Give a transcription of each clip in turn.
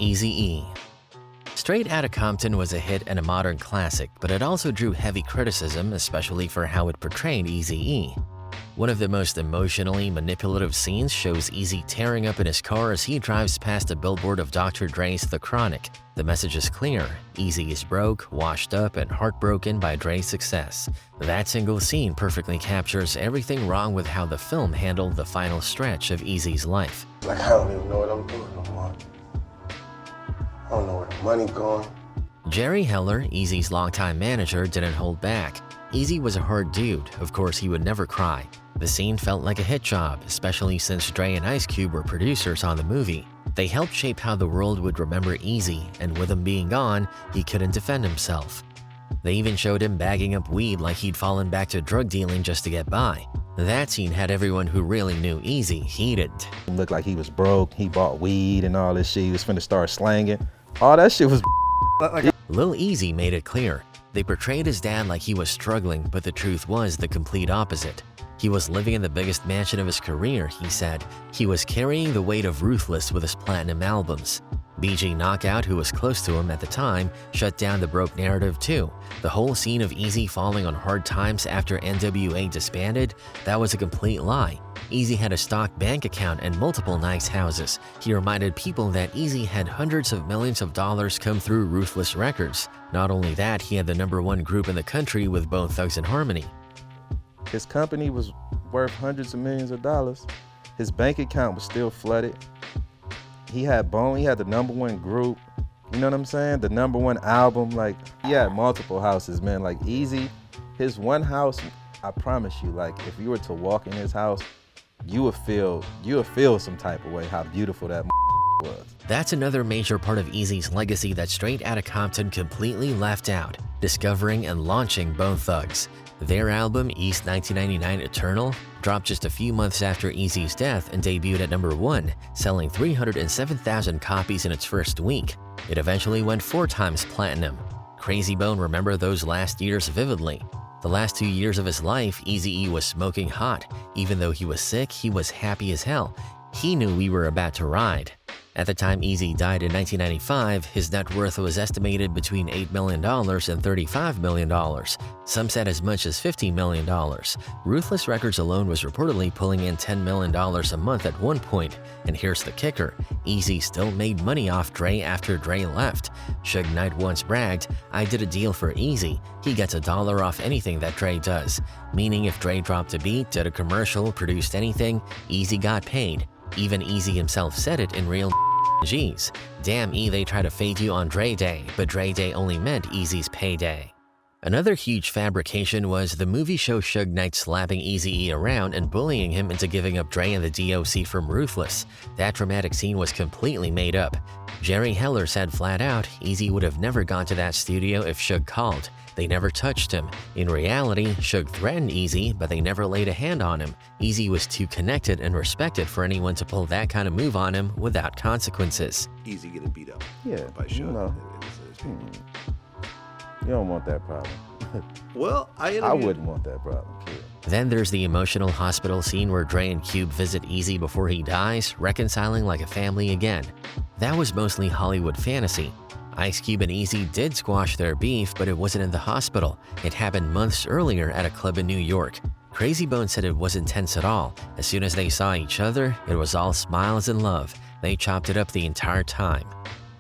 Eazy-E. Straight Outta Compton was a hit and a modern classic, but it also drew heavy criticism, especially for how it portrayed Eazy-E. One of the most emotionally manipulative scenes shows Eazy tearing up in his car as he drives past a billboard of Dr. Dre's The Chronic. The message is clear: Eazy is broke, washed up, and heartbroken by Dre's success. That single scene perfectly captures everything wrong with how the film handled the final stretch of Eazy's life. Like, I don't even know what I'm doing no more. I don't know where the money going. Jerry Heller, Eazy's longtime manager, didn't hold back. Eazy was a hard dude. Of course, he would never cry. The scene felt like a hit job, especially since Dre and Ice Cube were producers on the movie. They helped shape how the world would remember Eazy, and with him being gone, he couldn't defend himself. They even showed him bagging up weed like he'd fallen back to drug dealing just to get by. That scene had everyone who really knew Eazy heated. He looked like he was broke, he bought weed and all this shit, he was finna start slanging. All that shit was Lil Eazy made it clear. They portrayed his dad like he was struggling, but the truth was the complete opposite. He was living in the biggest mansion of his career, he said. He was carrying the weight of Ruthless with his platinum albums. BG Knockout, who was close to him at the time, shut down the broke narrative too. The whole scene of Eazy falling on hard times after NWA disbanded, that was a complete lie. Eazy had a stock bank account and multiple nice houses. He reminded people that Eazy had hundreds of millions of dollars come through Ruthless Records. Not only that, he had the #1 group in the country with Bone Thugs and Harmony. His company was worth hundreds of millions of dollars. His bank account was still flooded. He had Bone, he had the #1 group, you know what I'm saying? The #1 album, like, he had multiple houses, man. Like, Eazy, his one house, I promise you, like, if you were to walk in his house, you would feel some type of way how beautiful that was. That's another major part of Eazy's legacy that Straight Outta Compton completely left out: discovering and launching Bone Thugs. Their album, East 1999 Eternal, dropped just a few months after Eazy's death and debuted at #1, selling 307,000 copies in its first week. It eventually went 4 times platinum. Crazy Bone remembered those last years vividly. The last 2 years of his life, Eazy-E was smoking hot. Even though he was sick, he was happy as hell. He knew we were about to ride. At the time Eazy died in 1995, his net worth was estimated between $8 million and $35 million. Some said as much as $50 million. Ruthless Records alone was reportedly pulling in $10 million a month at one point. And here's the kicker: Eazy still made money off Dre after Dre left. Suge Knight once bragged, "I did a deal for Eazy. He gets $1 off anything that Dre does." Meaning if Dre dropped a beat, did a commercial, produced anything, Eazy got paid. Even Eazy himself said it in real G's. Damn E, they try to fade you on Dre Day, but Dre Day only meant Eazy's payday. Another huge fabrication was the movie show Suge Knight slapping Eazy-E around and bullying him into giving up Dre and the DOC from Ruthless. That dramatic scene was completely made up. Jerry Heller said flat out, Eazy would have never gone to that studio if Suge called. They never touched him. In reality, Suge threatened Eazy, but they never laid a hand on him. Eazy was too connected and respected for anyone to pull that kind of move on him without consequences. Eazy getting beat up. Yeah, by Suge. you know. You don't want that problem. Well, I wouldn't want that problem, kid. Then there's the emotional hospital scene where Dre and Cube visit Eazy before he dies, reconciling like a family again. That was mostly Hollywood fantasy. Ice Cube and Eazy did squash their beef, but it wasn't in the hospital. It happened months earlier at a club in New York. Crazy Bone said it wasn't tense at all. As soon as they saw each other, it was all smiles and love. They chopped it up the entire time.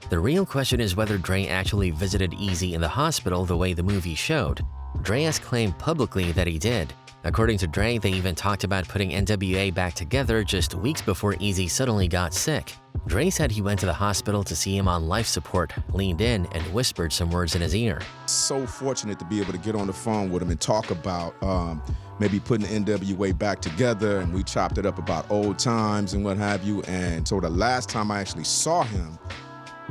The real question is whether Dre actually visited Eazy in the hospital the way the movie showed. Dre has claimed publicly that he did. According to Dre, they even talked about putting NWA back together just weeks before Eazy suddenly got sick. Dre said he went to the hospital to see him on life support, leaned in, and whispered some words in his ear. So fortunate to be able to get on the phone with him and talk about maybe putting the NWA back together, and we chopped it up about old times and what have you. And so the last time I actually saw him,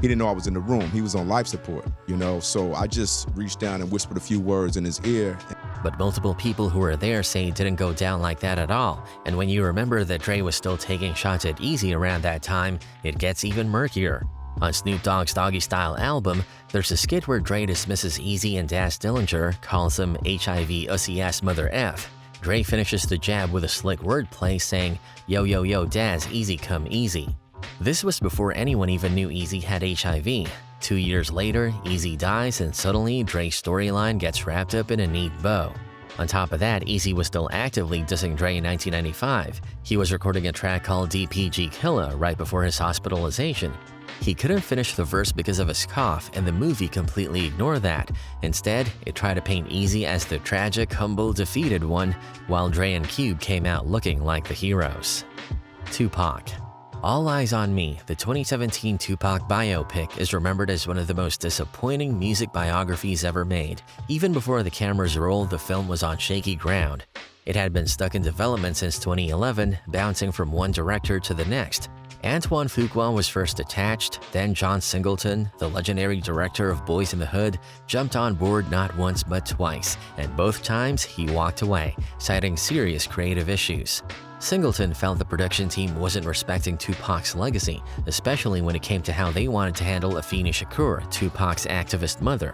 he didn't know I was in the room. He was on life support, you know, so I just reached down and whispered a few words in his ear. But multiple people who were there say it didn't go down like that at all. And when you remember that Dre was still taking shots at Eazy around that time, it gets even murkier. On Snoop Dogg's Doggy Style album, there's a skit where Dre dismisses Eazy and Daz Dillinger, calls him HIV ussy-ass mother F. Dre finishes the jab with a slick wordplay saying, "Yo, yo, yo, Daz, easy come easy." This was before anyone even knew Eazy had HIV. 2 years later, Eazy dies and suddenly Dre's storyline gets wrapped up in a neat bow. On top of that, Eazy was still actively dissing Dre in 1995. He was recording a track called DPG Killa right before his hospitalization. He couldn't finish the verse because of his cough, and the movie completely ignored that. Instead, it tried to paint Eazy as the tragic, humble, defeated one, while Dre and Cube came out looking like the heroes. Tupac. All Eyes on Me, the 2017 Tupac biopic, is remembered as one of the most disappointing music biographies ever made. Even before the cameras rolled, the film was on shaky ground. It had been stuck in development since 2011, bouncing from one director to the next. Antoine Fuqua was first attached, then John Singleton, the legendary director of Boys in the Hood, jumped on board not once but twice, and both times he walked away, citing serious creative issues. Singleton felt the production team wasn't respecting Tupac's legacy, especially when it came to how they wanted to handle Afeni Shakur, Tupac's activist mother.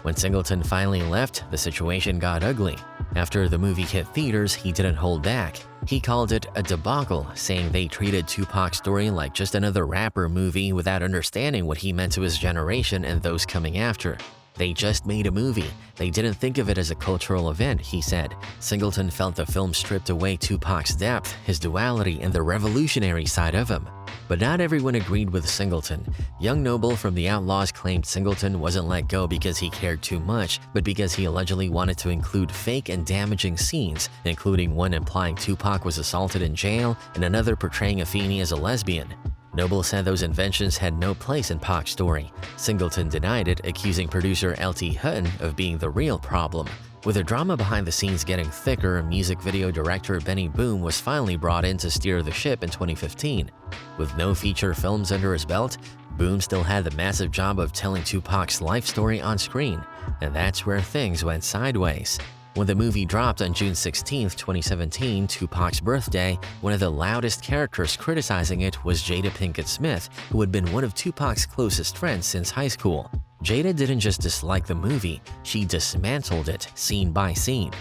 When Singleton finally left, the situation got ugly. After the movie hit theaters, he didn't hold back. He called it a debacle, saying they treated Tupac's story like just another rapper movie without understanding what he meant to his generation and those coming after. They just made a movie. They didn't think of it as a cultural event, he said. Singleton felt the film stripped away Tupac's depth, his duality, and the revolutionary side of him. But not everyone agreed with Singleton. Young Noble from the Outlaws claimed Singleton wasn't let go because he cared too much, but because he allegedly wanted to include fake and damaging scenes, including one implying Tupac was assaulted in jail and another portraying Afeni as a lesbian. Noble said those inventions had no place in Pac's story. Singleton denied it, accusing producer L.T. Hutton of being the real problem. With the drama behind the scenes getting thicker, music video director Benny Boom was finally brought in to steer the ship in 2015. With no feature films under his belt, Boom still had the massive job of telling Tupac's life story on screen, and that's where things went sideways. When the movie dropped on June 16, 2017, Tupac's birthday, one of the loudest characters criticizing it was Jada Pinkett Smith, who had been one of Tupac's closest friends since high school. Jada didn't just dislike the movie, she dismantled it, scene by scene.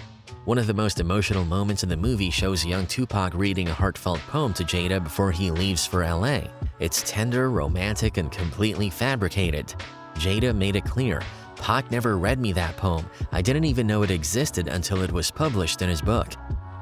One of the most emotional moments in the movie shows young Tupac reading a heartfelt poem to Jada before he leaves for LA. It's tender, romantic, and completely fabricated. Jada made it clear, Pac never read me that poem. I didn't even know it existed until it was published in his book.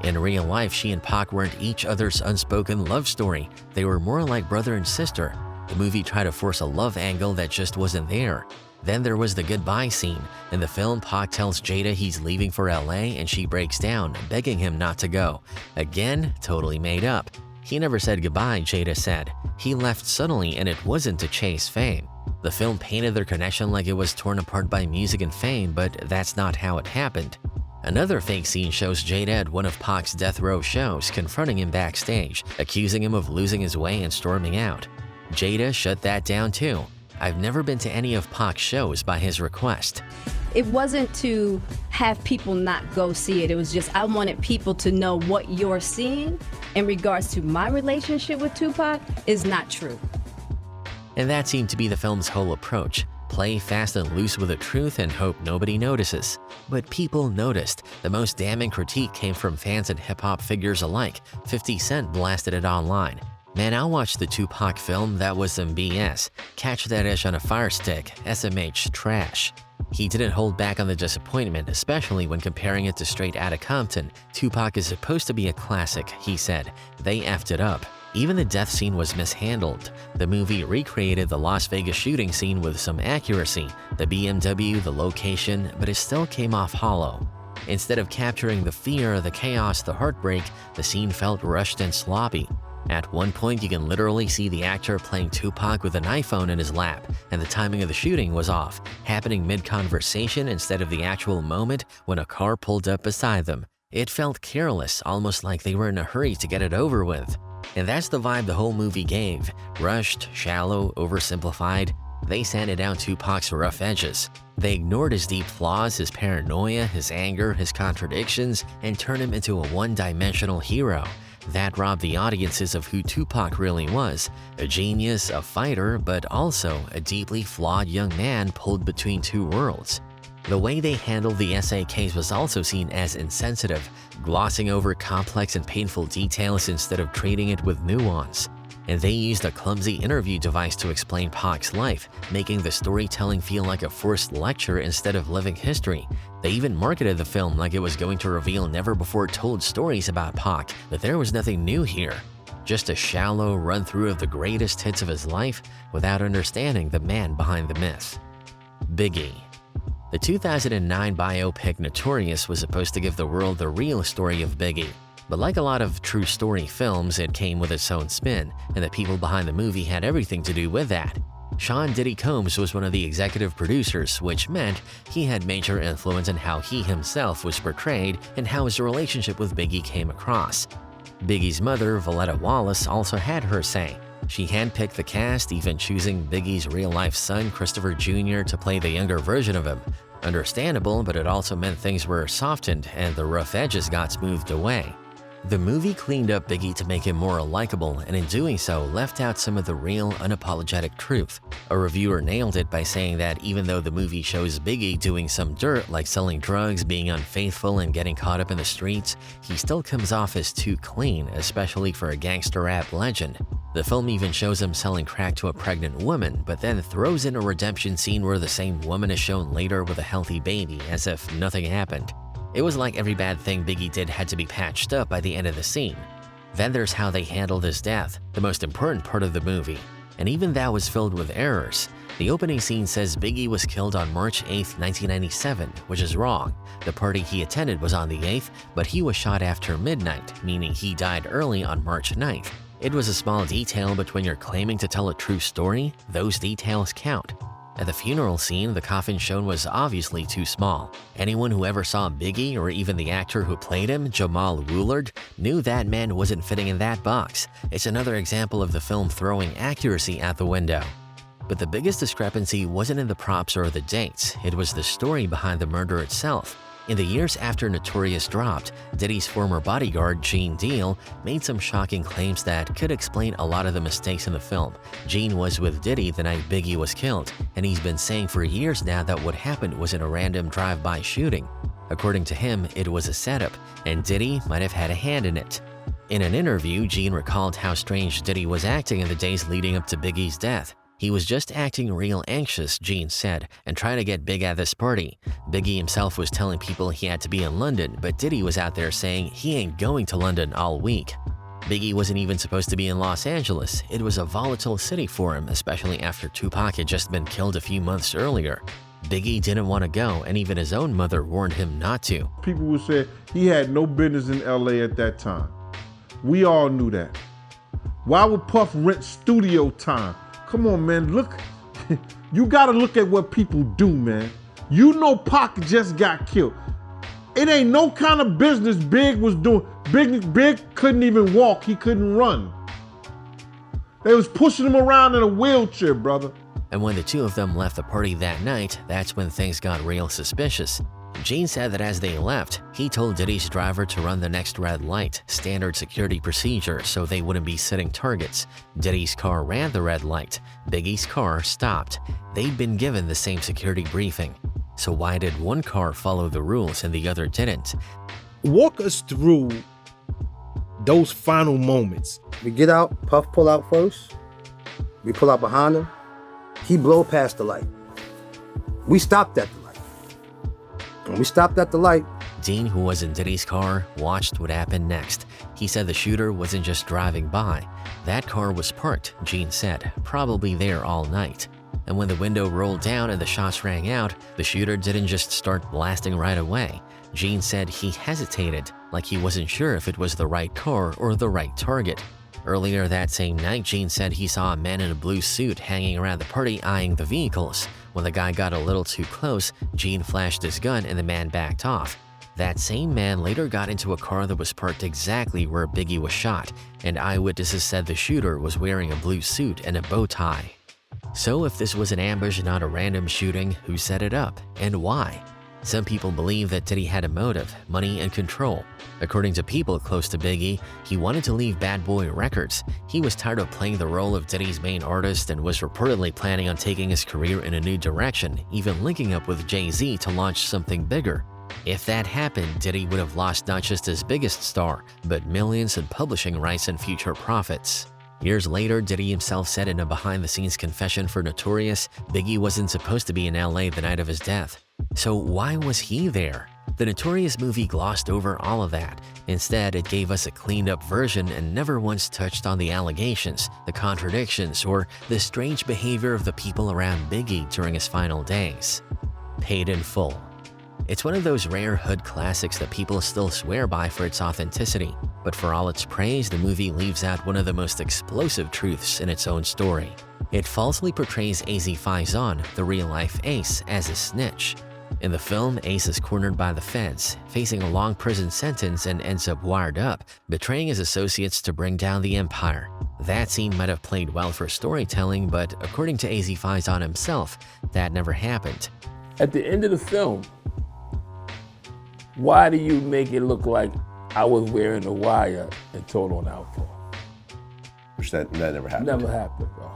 In real life, she and Pac weren't each other's unspoken love story. They were more like brother and sister. The movie tried to force a love angle that just wasn't there. Then there was the goodbye scene. In the film, Pac tells Jada he's leaving for LA and she breaks down, begging him not to go. Again, totally made up. He never said goodbye, Jada said. He left suddenly and it wasn't to chase fame. The film painted their connection like it was torn apart by music and fame, but that's not how it happened. Another fake scene shows Jada at one of Pac's death row shows, confronting him backstage, accusing him of losing his way and storming out. Jada shut that down too. I've never been to any of Pac's shows by his request. It wasn't to have people not go see it. It was just I wanted people to know what you're seeing in regards to my relationship with Tupac is not true. And that seemed to be the film's whole approach. Play fast and loose with the truth and hope nobody notices. But people noticed. The most damning critique came from fans and hip-hop figures alike. 50 Cent blasted it online. Man, I'll watch the Tupac film, that was some BS. Catch that ish on a fire stick, SMH trash. He didn't hold back on the disappointment, especially when comparing it to Straight Outta Compton. Tupac is supposed to be a classic, he said. They effed it up. Even the death scene was mishandled. The movie recreated the Las Vegas shooting scene with some accuracy, the BMW, the location, but it still came off hollow. Instead of capturing the fear, the chaos, the heartbreak, the scene felt rushed and sloppy. At one point, you can literally see the actor playing Tupac with an iPhone in his lap, and the timing of the shooting was off, happening mid-conversation instead of the actual moment when a car pulled up beside them. It felt careless, almost like they were in a hurry to get it over with. And that's the vibe the whole movie gave. Rushed, shallow, oversimplified. They sanded down Tupac's rough edges. They ignored his deep flaws, his paranoia, his anger, his contradictions, and turned him into a one-dimensional hero. That robbed the audiences of who Tupac really was, a genius, a fighter, but also a deeply flawed young man pulled between two worlds. The way they handled the SA case was also seen as insensitive, glossing over complex and painful details instead of treating it with nuance. and they used a clumsy interview device to explain Pac's life, making the storytelling feel like a forced lecture instead of living history. They even marketed the film like it was going to reveal never-before-told stories about Pac, but there was nothing new here. Just a shallow run-through of the greatest hits of his life without understanding the man behind the myth. Biggie. The 2009 biopic Notorious was supposed to give the world the real story of Biggie. But like a lot of true story films, it came with its own spin, and the people behind the movie had everything to do with that. Sean Diddy Combs was one of the executive producers, which meant he had major influence in how he himself was portrayed and how his relationship with Biggie came across. Biggie's mother, Valletta Wallace, also had her say. She handpicked the cast, even choosing Biggie's real-life son, Christopher Jr., to play the younger version of him. Understandable, but it also meant things were softened and the rough edges got smoothed away. The movie cleaned up Biggie to make him more likable, and in doing so, left out some of the real, unapologetic truth. A reviewer nailed it by saying that even though the movie shows Biggie doing some dirt like selling drugs, being unfaithful, and getting caught up in the streets, he still comes off as too clean, especially for a gangster rap legend. The film even shows him selling crack to a pregnant woman, but then throws in a redemption scene where the same woman is shown later with a healthy baby, as if nothing happened. It was like every bad thing Biggie did had to be patched up by the end of the scene. Then there's how they handled his death, the most important part of the movie. And even that was filled with errors. The opening scene says Biggie was killed on March 8, 1997, which is wrong. The party he attended was on the 8th, but he was shot after midnight, meaning he died early on March 9th. It was a small detail, but when you're claiming to tell a true story, those details count. At the funeral scene, the coffin shown was obviously too small. Anyone who ever saw Biggie, or even the actor who played him, Jamal Woolard, knew that man wasn't fitting in that box. It's another example of the film throwing accuracy out the window. But the biggest discrepancy wasn't in the props or the dates, it was the story behind the murder itself. In the years after Notorious dropped, Diddy's former bodyguard, Gene Deal, made some shocking claims that could explain a lot of the mistakes in the film. Gene was with Diddy the night Biggie was killed, and he's been saying for years now that what happened wasn't a random drive-by shooting. According to him, it was a setup, and Diddy might have had a hand in it. In an interview, Gene recalled how strange Diddy was acting in the days leading up to Biggie's death. He was just acting real anxious, Gene said, and trying to get big at this party. Biggie himself was telling people he had to be in London, but Diddy was out there saying he ain't going to London all week. Biggie wasn't even supposed to be in Los Angeles. It was a volatile city for him, especially after Tupac had just been killed a few months earlier. Biggie didn't want to go, and even his own mother warned him not to. People would say he had no business in LA at that time. We all knew that. Why would Puff rent studio time? Come on, man, look, you gotta look at what people do, man. You know Pac just got killed. It ain't no kind of business Big was doing. Big couldn't even walk, he couldn't run. They was pushing him around in a wheelchair, brother. And when the two of them left the party that night, that's when things got real suspicious. Gene said that as they left, he told Diddy's driver to run the next red light, standard security procedure, so they wouldn't be setting targets. Diddy's car ran the red light. Biggie's car stopped. They'd been given the same security briefing. So why did one car follow the rules and the other didn't? Walk us through those final moments. We get out, Puff pull out first. We pull out behind him. He blow past the light. We stopped at the light. When we stopped at the light, Dean, who was in Diddy's car, watched what happened next. He said the shooter wasn't just driving by. That car was parked, Gene said, probably there all night. And when the window rolled down and the shots rang out, the shooter didn't just start blasting right away. Gene said he hesitated, like he wasn't sure if it was the right car or the right target. Earlier that same night, Gene said he saw a man in a blue suit hanging around the party eyeing the vehicles. When the guy got a little too close, Gene flashed his gun and the man backed off. That same man later got into a car that was parked exactly where Biggie was shot, and eyewitnesses said the shooter was wearing a blue suit and a bow tie. So if this was an ambush, not a random shooting, who set it up, and why? Some people believe that Diddy had a motive, money and control. According to people close to Biggie, he wanted to leave Bad Boy Records. He was tired of playing the role of Diddy's main artist and was reportedly planning on taking his career in a new direction, even linking up with Jay-Z to launch something bigger. If that happened, Diddy would have lost not just his biggest star, but millions in publishing rights and future profits. Years later, Diddy himself said in a behind-the-scenes confession for Notorious, Biggie wasn't supposed to be in LA the night of his death. So why was he there? The Notorious movie glossed over all of that. Instead, it gave us a cleaned-up version and never once touched on the allegations, the contradictions, or the strange behavior of the people around Biggie during his final days. Paid in Full. It's one of those rare hood classics that people still swear by for its authenticity, but for all its praise, the movie leaves out one of the most explosive truths in its own story. It falsely portrays AZ Faison, the real-life Ace, as a snitch. In the film, Ace is cornered by the feds, facing a long prison sentence and ends up wired up, betraying his associates to bring down the empire. That scene might have played well for storytelling, but according to AZ Faison himself, that never happened. At the end of the film, why do you make it look like I was wearing a wire and told on Alpha? Which that never happened. Never happened, bro.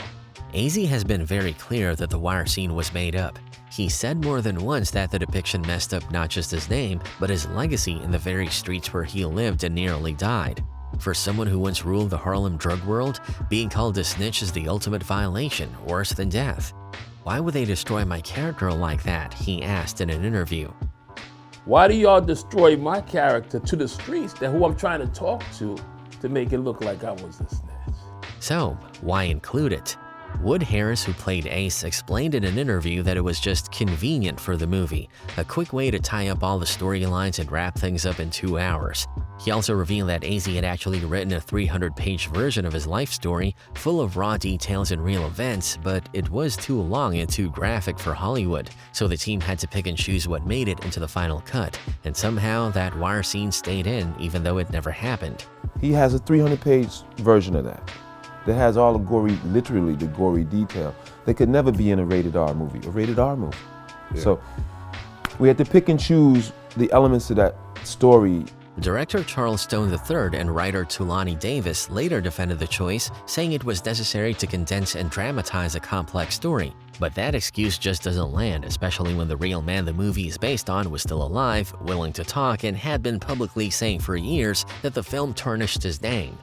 AZ has been very clear that the wire scene was made up. He said more than once that the depiction messed up not just his name, but his legacy in the very streets where he lived and nearly died. For someone who once ruled the Harlem drug world, being called a snitch is the ultimate violation, worse than death. Why would they destroy my character like that? He asked in an interview. Why do y'all destroy my character to the streets, that who I'm trying to talk to make it look like I was a snitch? So, why include it? Wood Harris, who played Ace, explained in an interview that it was just convenient for the movie, a quick way to tie up all the storylines and wrap things up in 2 hours. He also revealed that AZ had actually written a 300-page version of his life story, full of raw details and real events, but it was too long and too graphic for Hollywood, so the team had to pick and choose what made it into the final cut, and somehow that wire scene stayed in even though it never happened. He has a 300-page version of that has all the gory, literally the gory detail that could never be in a rated R movie, Yeah. So we had to pick and choose the elements of that story. Director Charles Stone III and writer Tulani Davis later defended the choice, saying it was necessary to condense and dramatize a complex story. But that excuse just doesn't land, especially when the real man the movie is based on was still alive, willing to talk, and had been publicly saying for years that the film tarnished his name.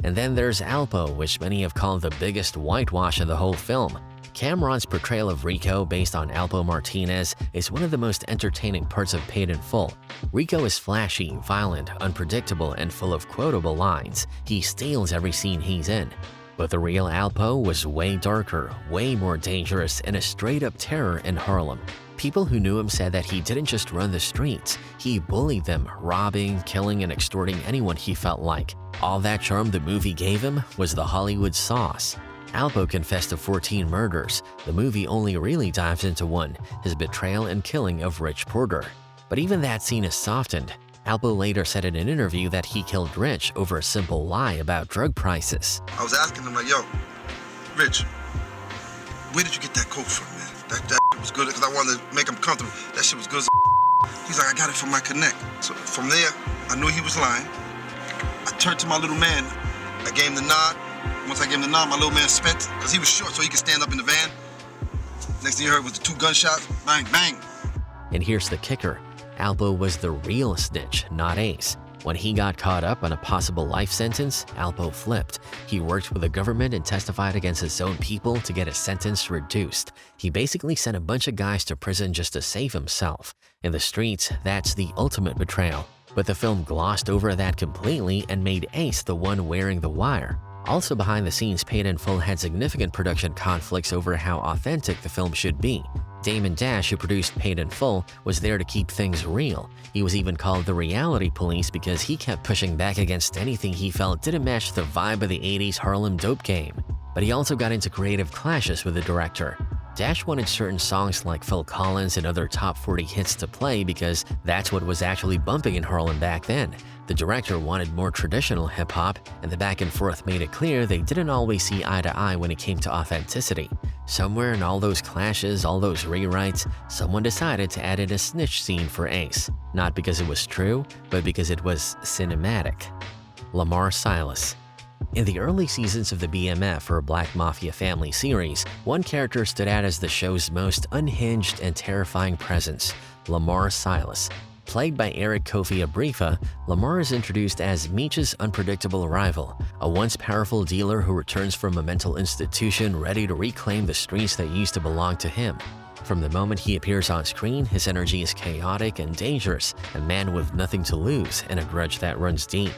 And then there's Alpo, which many have called the biggest whitewash of the whole film. Cameron's portrayal of Rico, based on Alpo Martinez, is one of the most entertaining parts of Paid in Full. Rico is flashy, violent, unpredictable, and full of quotable lines. He steals every scene he's in. But the real Alpo was way darker, way more dangerous, and a straight-up terror in Harlem. People who knew him said that he didn't just run the streets, he bullied them, robbing, killing, and extorting anyone he felt like. All that charm the movie gave him was the Hollywood sauce. Alpo confessed to 14 murders. The movie only really dives into one, his betrayal and killing of Rich Porter. But even that scene is softened. Alpo later said in an interview that he killed Rich over a simple lie about drug prices. I was asking him like, yo, Rich, where did you get that coat from, man? That was good, because I wanted to make him comfortable. That shit was good as He's like, I got it from my connect. So from there, I knew he was lying. I turned to my little man. I gave him the nod. Once I gave him the nod, my little man spent, because he was short so he could stand up in the van. Next thing you heard was the 2 gunshots, bang, bang. And here's the kicker. Alpo was the real snitch, not Ace. When he got caught up on a possible life sentence, Alpo flipped. He worked with the government and testified against his own people to get his sentence reduced. He basically sent a bunch of guys to prison just to save himself. In the streets, that's the ultimate betrayal. But the film glossed over that completely and made Ace the one wearing the wire. Also behind the scenes, Paid in Full had significant production conflicts over how authentic the film should be. Damon Dash, who produced Paid in Full, was there to keep things real. He was even called the reality police because he kept pushing back against anything he felt didn't match the vibe of the 80s Harlem dope game. But he also got into creative clashes with the director. Dash wanted certain songs like Phil Collins and other top 40 hits to play because that's what was actually bumping in Harlem back then. The director wanted more traditional hip-hop, and the back and forth made it clear they didn't always see eye to eye when it came to authenticity. Somewhere in all those clashes, all those rewrites, someone decided to add in a snitch scene for Ace. Not because it was true, but because it was cinematic. Lamar Silas. In the early seasons of the BMF or Black Mafia Family series, one character stood out as the show's most unhinged and terrifying presence, Lamar Silas. Played by Eric Kofi Abrifa, Lamar is introduced as Meech's unpredictable rival, a once powerful dealer who returns from a mental institution ready to reclaim the streets that used to belong to him. From the moment he appears on screen, his energy is chaotic and dangerous, a man with nothing to lose and a grudge that runs deep.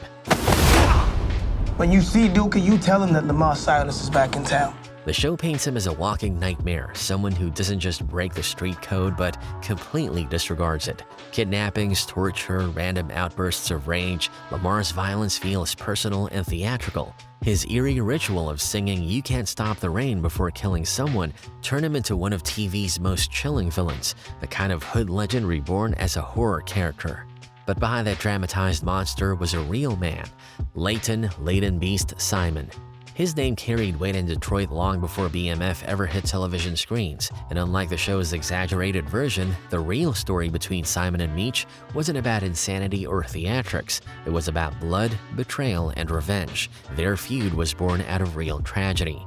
When you see Duke, you tell him that Lamar Silas is back in town. The show paints him as a walking nightmare, someone who doesn't just break the street code but completely disregards it. Kidnappings, torture, random outbursts of rage, Lamar's violence feels personal and theatrical. His eerie ritual of singing "You Can't Stop the Rain" before killing someone turned him into one of TV's most chilling villains, a kind of hood legend reborn as a horror character. But behind that dramatized monster was a real man, Leighton Beast Simon. His name carried weight in Detroit long before BMF ever hit television screens, and unlike the show's exaggerated version, the real story between Simon and Meech wasn't about insanity or theatrics. It was about blood, betrayal, and revenge. Their feud was born out of real tragedy.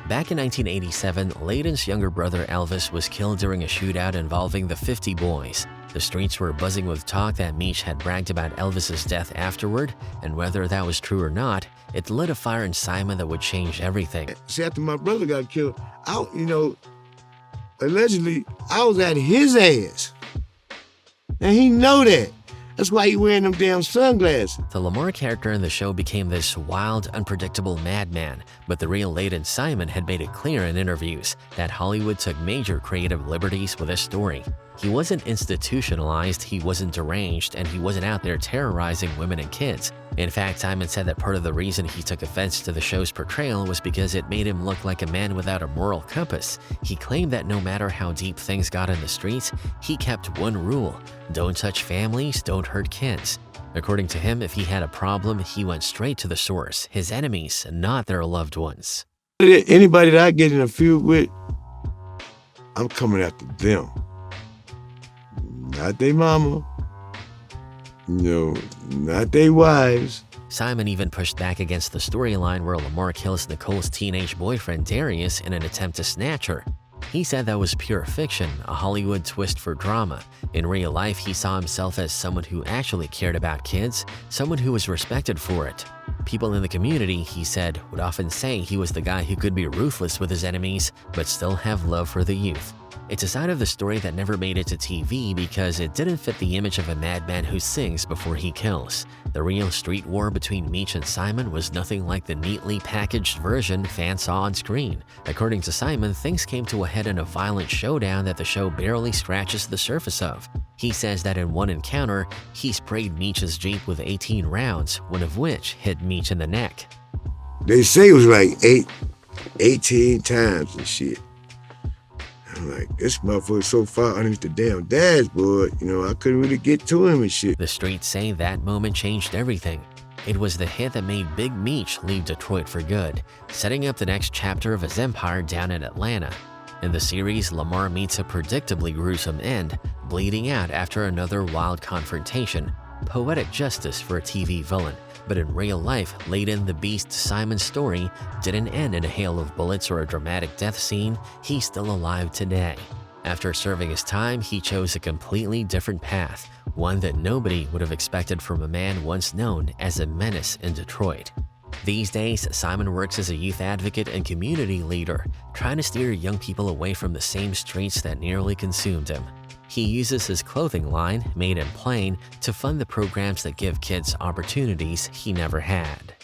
Back in 1987, Leighton's younger brother Elvis was killed during a shootout involving the 50 Boys. The streets were buzzing with talk that Meech had bragged about Elvis's death afterward, and whether that was true or not, it lit a fire in Simon that would change everything. See, after my brother got killed, allegedly, I was at his ass. And he know that. That's why he wearing them damn sunglasses. The Lamar character in the show became this wild, unpredictable madman, but the real Leighton Simon had made it clear in interviews that Hollywood took major creative liberties with his story. He wasn't institutionalized, he wasn't deranged, and he wasn't out there terrorizing women and kids. In fact, Simon said that part of the reason he took offense to the show's portrayal was because it made him look like a man without a moral compass. He claimed that no matter how deep things got in the streets, he kept one rule: don't touch families, don't hurt kids. According to him, if he had a problem, he went straight to the source, his enemies, not their loved ones. Anybody that I get in a feud with, I'm coming after them. Not they mama, not they wives. Simon even pushed back against the storyline where Lamar kills Nicole's teenage boyfriend Darius in an attempt to snatch her. He said that was pure fiction, a Hollywood twist for drama. In real life, he saw himself as someone who actually cared about kids, someone who was respected for it. People in the community, he said, would often say he was the guy who could be ruthless with his enemies, but still have love for the youth. It's a side of the story that never made it to TV because it didn't fit the image of a madman who sings before he kills. The real street war between Meech and Simon was nothing like the neatly packaged version fans saw on screen. According to Simon, things came to a head in a violent showdown that the show barely scratches the surface of. He says that in one encounter, he sprayed Meech's Jeep with 18 rounds, one of which hit Meech in the neck. They say it was like 18 times and shit. I'm like, this motherfucker's so far underneath the damn dashboard, I couldn't really get to him and shit. The streets say that moment changed everything. It was the hit that made Big Meech leave Detroit for good, setting up the next chapter of his empire down in Atlanta. In the series, Lamar meets a predictably gruesome end, bleeding out after another wild confrontation. Poetic justice for a TV villain. But in real life, Leighton the Beast Simon's story didn't end in a hail of bullets or a dramatic death scene. He's still alive today. After serving his time, he chose a completely different path, one that nobody would have expected from a man once known as a menace in Detroit. These days, Simon works as a youth advocate and community leader, trying to steer young people away from the same streets that nearly consumed him. He uses his clothing line, Made in Plain, to fund the programs that give kids opportunities he never had.